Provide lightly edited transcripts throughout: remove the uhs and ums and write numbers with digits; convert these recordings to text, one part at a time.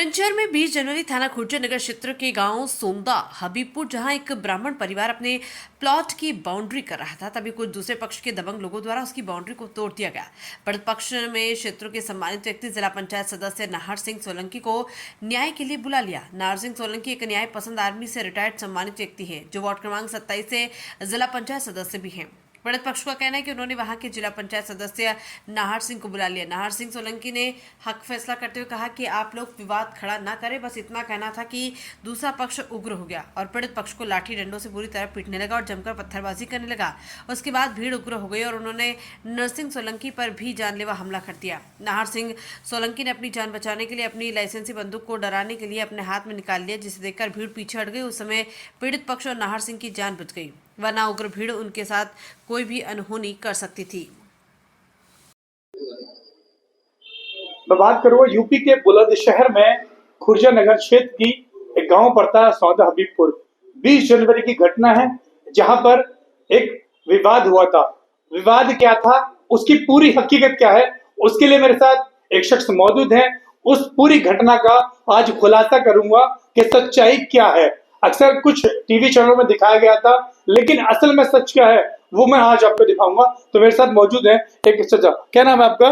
निरंजन में 20 जनवरी थाना खुर्जा नगर क्षेत्र के गांव सोंदा हबीबपुर जहां एक ब्राह्मण परिवार अपने प्लॉट की बाउंड्री कर रहा था, तभी कुछ दूसरे पक्ष के दबंग लोगों द्वारा उसकी बाउंड्री को तोड़ दिया गया। पड़ोस पक्ष में क्षेत्र के सम्मानित व्यक्ति जिला पंचायत सदस्य नाहर सिंह सोलंकी को न्याय के लिए बुला लिया। नाहर सिंह सोलंकी एक न्याय पसंद आर्मी से रिटायर्ड सम्मानित व्यक्ति है, जो वार्ड क्रमांक 27 से जिला पंचायत सदस्य भी हैं। पीड़ित पक्ष का कहना है कि उन्होंने वहां के जिला पंचायत सदस्य नाहर सिंह को बुला लिया। नाहर सिंह सोलंकी ने हक फैसला करते हुए कहा कि आप लोग विवाद खड़ा ना करें, बस इतना कहना था कि दूसरा पक्ष उग्र हो गया और पीड़ित पक्ष को लाठी डंडों से बुरी तरह पीटने लगा और जमकर पत्थरबाजी करने लगा। उसके बाद भीड़ उग्र हो गई और उन्होंने नरसिंह सोलंकी पर भी जानलेवा हमला कर दिया। नाहर सिंह सोलंकी ने अपनी जान बचाने के लिए अपनी लाइसेंसी बंदूक को डराने के लिए अपने हाथ में निकाल लिया, जिसे देखकर भीड़ पीछे हट गई। उस समय पीड़ित पक्ष और नाहर सिंह की जान बच गई, वरना उग्र भीड़ उनके साथ कोई भी अनहोनी कर सकती थी। मैं बात करूंगा यूपी के बुलंदशहर में खुर्जा नगर क्षेत्र की एक गांव पड़ता है सौदा हबीबपुर। 20 जनवरी की घटना है जहां पर एक विवाद हुआ था। विवाद क्या था, उसकी पूरी हकीकत क्या है, उसके लिए मेरे साथ एक शख्स मौजूद है। उस पूरी घटना का आज खुलासा करूंगा कि सच्चाई क्या है। अक्सर कुछ टीवी चैनलों में दिखाया गया था, लेकिन असल में सच क्या है वो मैं आज आपको दिखाऊंगा। तो मेरे साथ मौजूद है एक सच्चा। क्या नाम है आपका?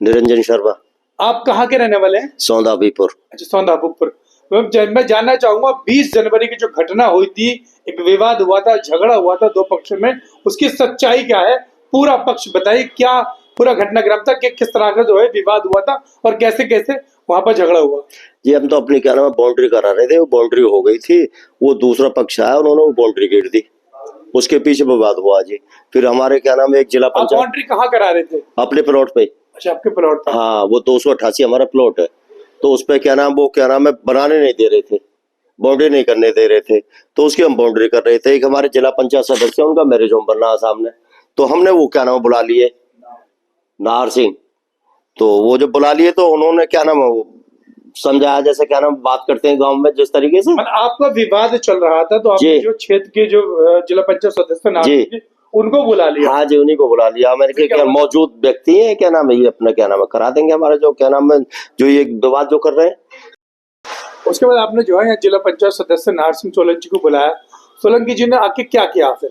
निरंजन शर्मा। आप कहाँ के रहने वाले हैं? सौंदा हबीबपुर। अच्छा, सौंदा हबीबपुर। मैं जानना चाहूंगा 20 जनवरी की जो घटना हुई थी, एक विवाद हुआ था, झगड़ा हुआ था दो पक्षों में, उसकी सच्चाई क्या है? पूरा पक्ष बताइए, क्या पूरा घटनाक्रम था कि किस तरह का जो है विवाद हुआ था और कैसे कैसे वहां पर झगड़ा हुआ? जी, हम तो अपनी क्या नाम है बाउंड्री करा रहे थे, वो बाउंड्री हो गई थी, वो दूसरा पक्ष आया, उन्होंने वो बाउंड्री गिर दी, उसके पीछे विवाद हुआ जी। फिर हमारे क्या नाम है एक जिला पंचायत। बाउंड्री कहाँ करा रहे थे? अपने प्लॉट पे। अच्छा, आपके प्लॉट था? हाँ, वो 288 हमारा प्लॉट है, तो उस पे क्या नाम वो क्या नाम है बनाने नहीं दे रहे थे, बाउंड्री नहीं करने दे रहे थे, तो उसकी हम बाउंड्री कर रहे थे। एक हमारे जिला पंचायत सदस्य, उनका मैरिज होम बनना है सामने, तो हमने वो क्या नाम बुला लिए नाहर सिंह। तो वो जब बुला लिए तो उन्होंने क्या नाम समझाया, जैसे क्या नाम बात करते हैं गांव में जिस तरीके से। आपका विवाद चल रहा था, तो आपने जो क्षेत्र के जो जिला पंचायत सदस्य नाहर सिंह उनको बुला लिया? हाँ जी, उन्हीं को बुला लिया। मैंने क्या मौजूद व्यक्ति है क्या नाम है ये अपना क्या नाम है करा देंगे हमारा जो क्या नाम है जो ये विवाद जो कर रहे हैं। उसके बाद आपने जो है जिला पंचायत सदस्य नाहर सिंह सोलंकी को बुलाया। सोलंकी जी ने आके क्या किया? फिर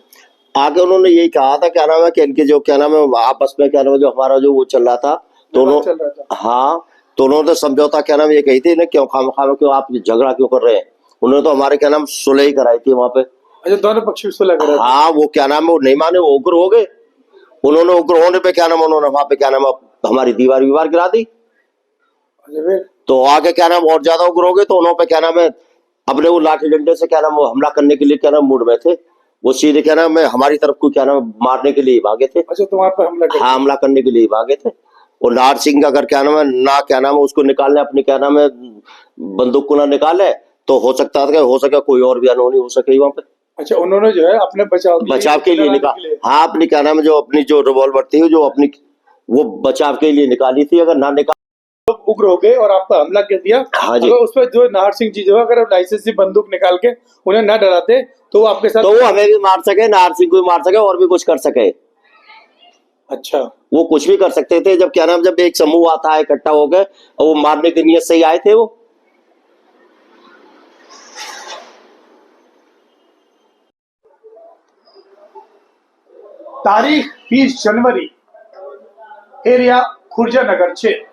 आगे उन्होंने यही कहा था क्या नाम है कि इनके जो क्या नाम है आपस में क्या नाम है जो हमारा जो वो चल रहा था दोनों। हाँ, तो उन्होंने समझौता क्या नाम ये कही थी ना, क्यों खाम क्यों आप झगड़ा क्यों कर रहे हैं। उन्होंने तो हमारे क्या नाम सुलह ही कराई थी वहां पे। अच्छा, दोनों पक्ष की सुलह कराई? हाँ, वो क्या नाम है वो नहीं माने, वो उग्र हो गए। उन्होंने उग्र होने पे क्या नाम उन्होंने वहां पे क्या नाम हमारी दीवार गिरा दी। तो आगे क्या नाम और ज्यादा उग्र हो गए, तो उन्होंने क्या नाम है अपने वो लाठी डंडे से क्या नाम वो हमला करने के लिए क्या नाम मूड में थे। वो सीधे क्या नाम है हमारी तरफ को क्या नाम मारने के लिए भागे थे। अच्छा, तुम्हारे पर हमला? हाँ, हमला करने के लिए भागे थे। और नाहर सिंह का अगर क्या नाम है ना क्या नाम है उसको निकालने अपनी क्या नाम है बंदूक को ना निकाले, तो हो सकता था हो सके कोई और भी अनहोनी हो सके वहां पे। अच्छा, उन्होंने जो है अपने बचाव के लिए निकाल। हाँ, अपनी क्या नाम है जो अपनी जो रिवॉल्वर थी जो अपनी वो बचाव के लिए निकाली थी। अगर ना निकाल उग्र हो गए और आप पर हमला कर दिया। हाँ जी। उस पर जो नाहर सिंह जी जो है अगर लाइसेंसी बंदूक निकाल के उन्हें न डराते तो आपके साथ, तो वो हमें भी मार सके, नाहर सिंह को भी मार सके और भी कुछ कर सके। अच्छा, वो कुछ भी कर सकते थे। जब क्या नाम जब एक समूह आता है इकट्ठा हो गए और वो मारने की नीयत से ही आए थे। वो तारीख 20 जनवरी, एरिया खुर्जा नगर क्षेत्र,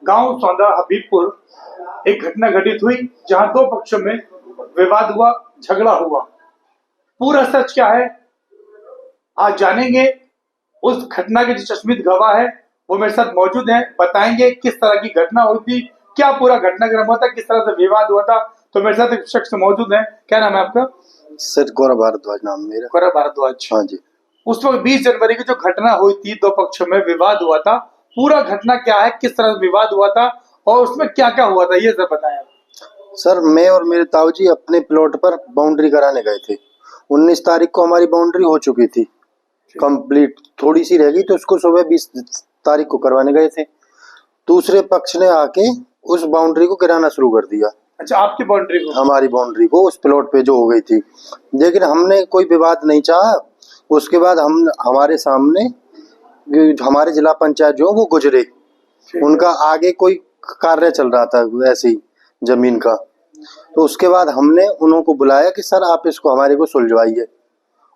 गांव सौंदा हबीबपुर। एक घटना घटित हुई जहां दो पक्षों में विवाद हुआ, झगड़ा हुआ। पूरा सच क्या है आज जानेंगे। उस घटना के जो चश्मित गवाह है वो मेरे साथ मौजूद हैं, बताएंगे किस तरह की घटना हुई थी, क्या पूरा घटनाक्रम हुआ था, किस तरह से विवाद हुआ था। तो मेरे साथ एक शख्स मौजूद है। क्या नाम है आपका? सर गौरव भारद्वाज नाम मेरा। गौरव भारद्वाज। हाँ जी। उस वक्त 20 जनवरी की जो घटना हुई थी, दो पक्षों में विवाद हुआ था, पूरा घटना क्या है, किस तरह से विवाद हुआ था और उसमें क्या क्या हुआ था, ये सब बताएं। सर मैं और मेरे ताऊजी अपने प्लॉट पर बाउंड्री कराने गए थे। 19 तारीख को हमारी बाउंड्री हो चुकी थी कंप्लीट, थोड़ी सी रह गई, तो उसको सुबह 20 तारीख को करवाने गए थे। दूसरे पक्ष ने आके उस बाउंड्री को गिराना शुरू कर दिया। अच्छा, आपकी बाउंड्री को? हमारी बाउंड्री को उस प्लॉट पे जो हो गई थी, लेकिन हमने कोई विवाद नहीं चाहा। उसके बाद हम हमारे सामने हमारे जिला पंचायत जो वो गुजरे, उनका आगे कोई कार्य चल रहा था वैसे ही, जमीन का। तो उसके बाद हमने उनको बुलाया कि सर आप इसको हमारे को सुलझवाइए।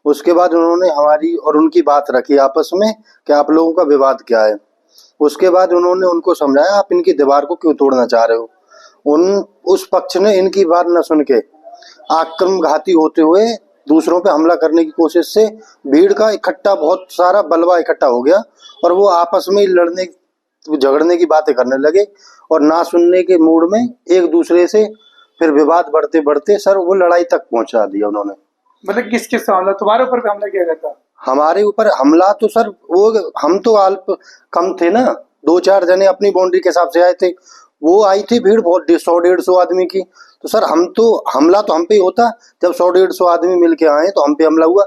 उसके बाद उन्होंने हमारी और उनकी बात रखी आपस में कि आप लोगों का विवाद क्या है। उसके बाद उन्होंने उनको समझाया आप इनकी दीवार को क्यों तोड़ना चाह रहे हो। उस पक्ष ने इनकी बात न सुन के आक्रमघाती होते हुए दूसरों पे हमला करने की कोशिश से भीड़ का इकट्ठा बहुत सारा बलवा इकट्ठा हो गया और वो आपस में लड़ने झगड़ने की बातें करने लगे और ना सुनने के मूड में एक दूसरे से फिर विवाद बढ़ते बढ़ते सर वो लड़ाई तक पहुंचा दिया उन्होंने। मतलब किसके हमला, तुम्हारे ऊपर भी हमला किया गया था? हमारे ऊपर हमला तो सर वो हम तो अल्प कम थे ना, 2-4 जने अपनी बाउंड्री के हिसाब से आए थे। वो आई थी भीड़ बहुत 100-150 आदमी की। तो सर हमला तो हम पे ही होता। जब 100-150 आदमी मिलके आए तो हम पे हमला हुआ।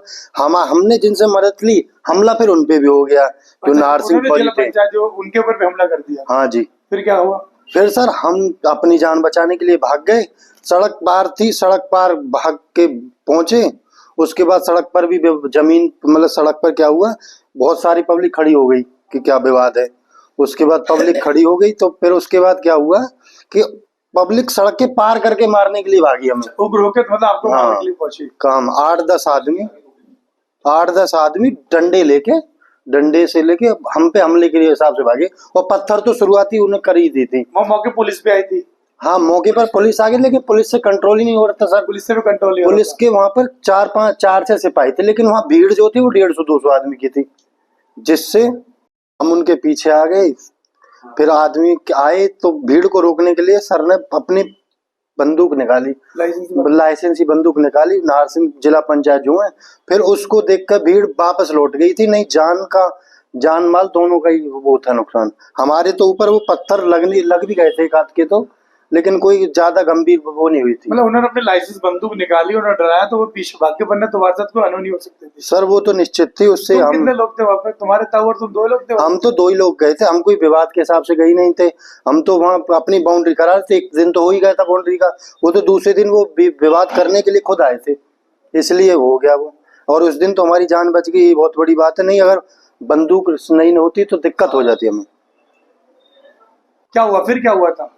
हमने जिनसे मदद ली हमला फिर उन पे भी हो गया जो नारसिंह फौजी थे, जो उनके ऊपर भी हमला कर दिया। हाँ जी। फिर क्या हुआ? फिर सर हम अपनी जान बचाने के लिए भाग गए। सड़क पार थी, सड़क पार भाग के पहुंचे। उसके बाद सड़क पर भी जमीन मतलब सड़क पर क्या हुआ, बहुत सारी पब्लिक खड़ी हो गई कि क्या विवाद है। उसके बाद पब्लिक खड़ी हो गई तो फिर उसके बाद क्या हुआ कि पब्लिक सड़क के पार करके मारने के लिए भागी हमें। उग्र होकर मतलब आपको मारने के लिए पहुंची। काम 8-10 आदमी डंडे से लेके हम पे हमले के लिए हिसाब से भागे और पत्थर तो शुरुआती उन्हें कर ही दी थी। वो मौके पुलिस भी आई थी? हाँ मौके पर पुलिस आ गई लेकिन पुलिस से कंट्रोल ही नहीं हो रहा था सर। पुलिस से भी कंट्रोल नहीं? पुलिस के वहां पर 4-5 सिपाही थे लेकिन वहां भीड़ जो थी वो 150-200 आदमी की थी, जिससे हम उनके पीछे आ गए। फिर आदमी आए तो भीड़ को रोकने के लिए सर ने अपनी बंदूक निकाली, लाइसेंसी बंदूक निकाली, नारसिंह जिला पंचायत जो है। फिर उसको देखकर भीड़ वापस लौट गई थी। नहीं जान माल दोनों का ही वो था नुकसान। हमारे तो ऊपर वो पत्थर लग भी गए थे एक हाथ के तो, लेकिन कोई ज्यादा गंभीर वो नहीं हुई थी। मतलब उन्होंने अपनी लाइसेंस बंदूक निकाली, उन्होंने डराया तो वो पीछे भाग के, वरना तुम्हारे साथ कोई अनहोनी हो सकती थी? सर वो तो निश्चित थी। उससे हम कितने लोग थे वहाँ पे? तुम्हारे ताऊ और तुम 2 लोग थे? हम तो 2 ही लोग गए थे। हम कोई विवाद के हिसाब से गए नहीं थे। हम तो वहाँ अपनी बाउंड्री करा रहे थे। एक दिन तो हो ही गया था बाउंड्री का, वो तो दूसरे दिन वो विवाद करने के लिए खुद आए थे, इसलिए हो गया वो। और उस दिन तो हमारी जान बच गई, बहुत बड़ी बात है। नहीं अगर बंदूक नहीं होती तो दिक्कत हो जाती हमें। क्या हुआ फिर? क्या हुआ था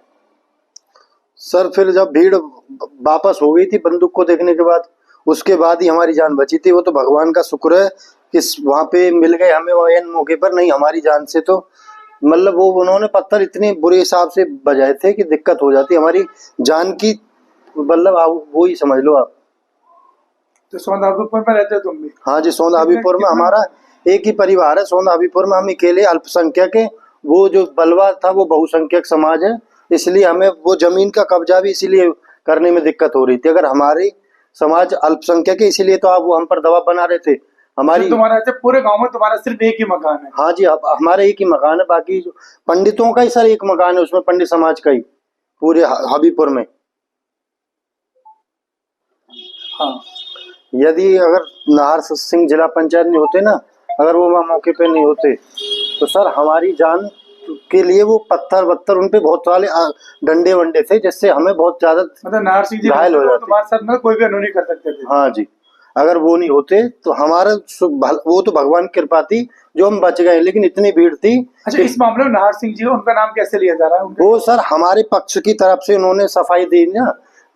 सर? फिर जब भीड़ वापस हो गई थी बंदूक को देखने के बाद, उसके बाद ही हमारी जान बची थी। वो तो भगवान का शुक्र है कि वहां पे मिल गए हमें वो एन मौके पर। नहीं हमारी जान से तो मतलब वो उन्होंने पत्थर इतने बुरे हिसाब से बजाए थे कि दिक्कत हो जाती हमारी जान की। मतलब वो ही समझ लो आप। तो सोंधा हबीबपुर में रहते हो तुम भी? हाँ जी, सोंधा हबीबपुर में हमारा एक ही परिवार है। सोंधा हबीबपुर में हम अकेले अल्पसंख्यक है। वो जो बलवा था वो बहुसंख्यक समाज है, इसलिए हमें वो जमीन का कब्जा भी इसीलिए करने में दिक्कत हो रही थी। अगर हमारे समाज अल्पसंख्यक है इसीलिए तो आप वो हम पर दबाव बना रहे थे। हमारी तुम्हारा पूरे गांव में तुम्हारा सिर्फ एक ही मकान है? हाँ जी, अब हमारा एक ही मकान है। बाकी जो पंडितों का ही सर एक मकान है, उसमें पंडित समाज का ही पूरे हबीबपुर में। हाँ। यदि अगर नारसिंह जिला पंचायत नहीं होते ना, अगर वो वहाँ मौके पे नहीं होते तो सर हमारी जान के लिए वो पत्थर उनपे बहुत सारे डंडे वंडे थे, जिससे हमें बहुत ज्यादा मतलब नारसिंह जी घायल हो जाते। तुम्हारे साथ में कोई भी अनहोनी कर सकते थे? हाँ जी, अगर वो नहीं होते तो हमारा वो तो भगवान की कृपा थी जो हम बच गए, लेकिन इतनी भीड़ थी। अच्छा, इस मामले में नारसिंह जी उनका नाम कैसे लिया जा रहा है? वो सर हमारे पक्ष की तरफ से उन्होंने सफाई दी ना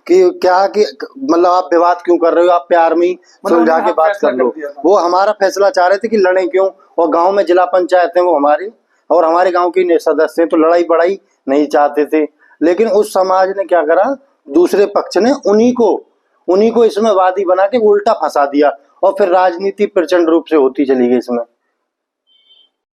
कि क्या कि मतलब आप विवाद क्यों कर रहे हो, आप प्यार में सुलझा के बात कर लो। वो हमारा फैसला चाह रहे थे कि लड़े क्यों, और गांव में जिला पंचायत है वो हमारी और हमारे गांव के सदस्य हैं, तो लड़ाई बड़ाई नहीं चाहते थे। लेकिन उस समाज ने क्या करा, दूसरे पक्ष ने उन्हीं को इसमें वादी बना के उल्टा फंसा दिया और फिर राजनीति प्रचंड रूप से होती चली गई इसमें।